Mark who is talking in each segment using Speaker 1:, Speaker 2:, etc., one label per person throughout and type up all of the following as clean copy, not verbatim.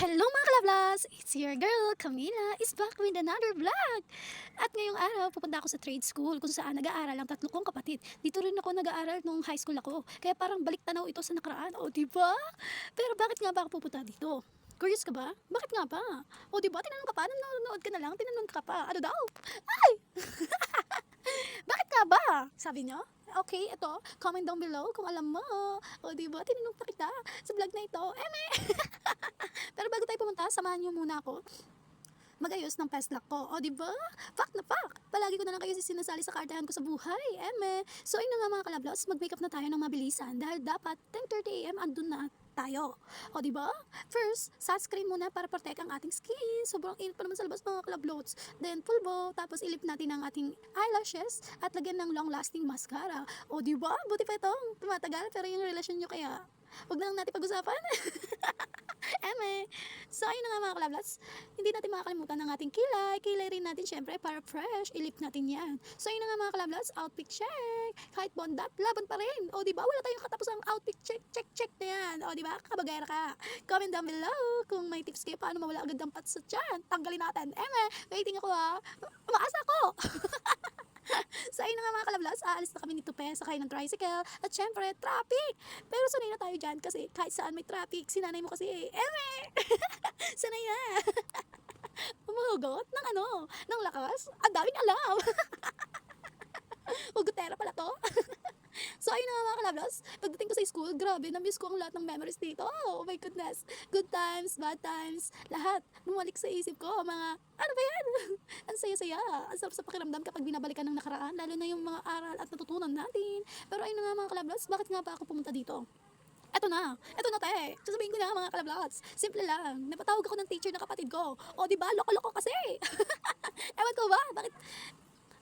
Speaker 1: Hello mga kalablas! It's your girl, Camila, is back with another vlog! At ngayong araw, pupunta ako sa trade school kung saan nag-aaral ang tatlo kong kapatid. Dito rin ako nag-aaral nung high school ako. Kaya parang balik tanaw ito sa nakaraan, o diba? Pero bakit nga ba ako pupunta dito? Curious ka ba? Bakit nga ba? O diba, tinanong ka pa, nanonood ka na lang, tinanong ka pa, ano daw? Ay! Bakit nga ba? Sabi niyo? Okay, ito, comment down below kung alam mo. O diba, tinanong pa kita sa vlog na ito. Pero bago tayo pumunta, samahan niyo muna ako magayos ng pest lock ko. O, di ba? Fact na fact. Palagi ko na lang kayo sinasali sa kartahan ko sa buhay. So, ayun na nga mga kalablos, mag-makeup na tayo ng mabilisan dahil dapat 10:30 AM andun na tayo. O, di ba? First, sunscreen muna para protect ang ating skin. Sobrang init pa naman sa labas mga kalablots. Then, pulbo. Tapos, ilip natin ang ating eyelashes at lagyan ng long-lasting mascara. O, di ba? Buti pa itong tumatagal pero yung relasyon nyo kaya wag na lang natin pag-usapan. So, ayun na nga mga kalablas. Hindi natin makakalimutan ng ating kilay. Kilay rin natin syempre para fresh. Ilip natin yan. So, ayun na nga mga kalablas. Outfit check. Kahit bondat, laban pa rin. O, diba? Wala tayong katapusang outfit check, check, check na yan. O, diba? Kabagayra ka. Comment down below kung may tips kayo paano mawala agad ang pat sa tiyan. Tanggalin natin. Waiting ako ha. Umaasa ako. So, ayun na nga mga kalablas, aalis na kami ni Tupe, sakay ng tricycle, at syempre, traffic! Pero sanay na tayo dyan kasi kahit saan may traffic, sinanay mo kasi, sanay na! Umuhugot ng ng lakas, ang daming alam! Hugotera pala to! So, ayun na nga mga kalablas, pagdating ko sa school, grabe, na-miss ko ang lahat ng memories dito. Oh my goodness! Good times, bad times, lahat, bumalik sa isip ko, mga, ano ba yan? Ang saya-saya, ang sarap sa pakiramdam kapag binabalikan ng nakaraan, lalo na yung mga aral at natutunan natin. Pero ayun na nga mga kalablas, bakit nga ba ako pumunta dito? Eto na te, sasabihin ko na mga kalablas, simple lang, napatawag ako ng teacher na kapatid ko, o diba, loko-loko kasi, ewan ko ba, bakit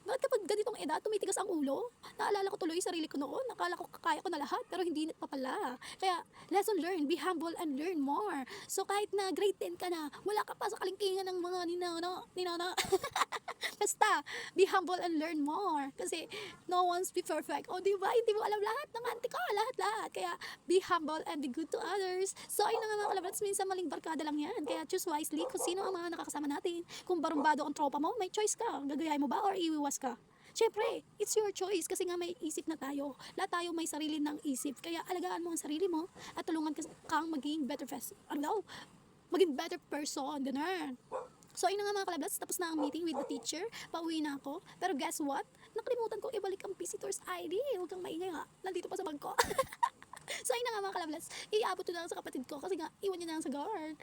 Speaker 1: kapag ganitong edad, tumitigas ang ulo? Naalala ko tuloy sarili ko noon. Nakala ko kaya ko na lahat, pero hindi pa pala. Kaya, lesson learned, be humble and learn more. So, kahit na grade 10 ka na, wala ka pa sa kalingkingan ng mga ninana. Basta, be humble and learn more. Kasi, no one's be perfect. O, diba? Hindi mo alam lahat ng auntie ko. Lahat. Kaya, be humble and be good to others. So, ayun na nga mga kalabats, minsan maling barkada lang yan. Kaya, choose wisely kung sino ang mga nakakasama natin. Kung barumbado ang tropa mo, may choice ka. Gagayahin mo ba or iwiwas ka? Siyempre, it's your choice kasi nga may isip na tayo. Lahat tayo may sarili ng isip. Kaya alagaan mo ang sarili mo at tulungan kang maging better maging better person. Ganun. So, ayun na nga mga kalablas, tapos na ang meeting with the teacher. Pauwi na ako. Pero guess what? Nakalimutan ko ibalik ang visitor's ID. Huwag kang maingay ha. Nandito pa sa bag ko. So, ayun na nga mga kalablas, iabot ko na lang sa kapatid ko kasi nga, iwan niya na lang sa guard.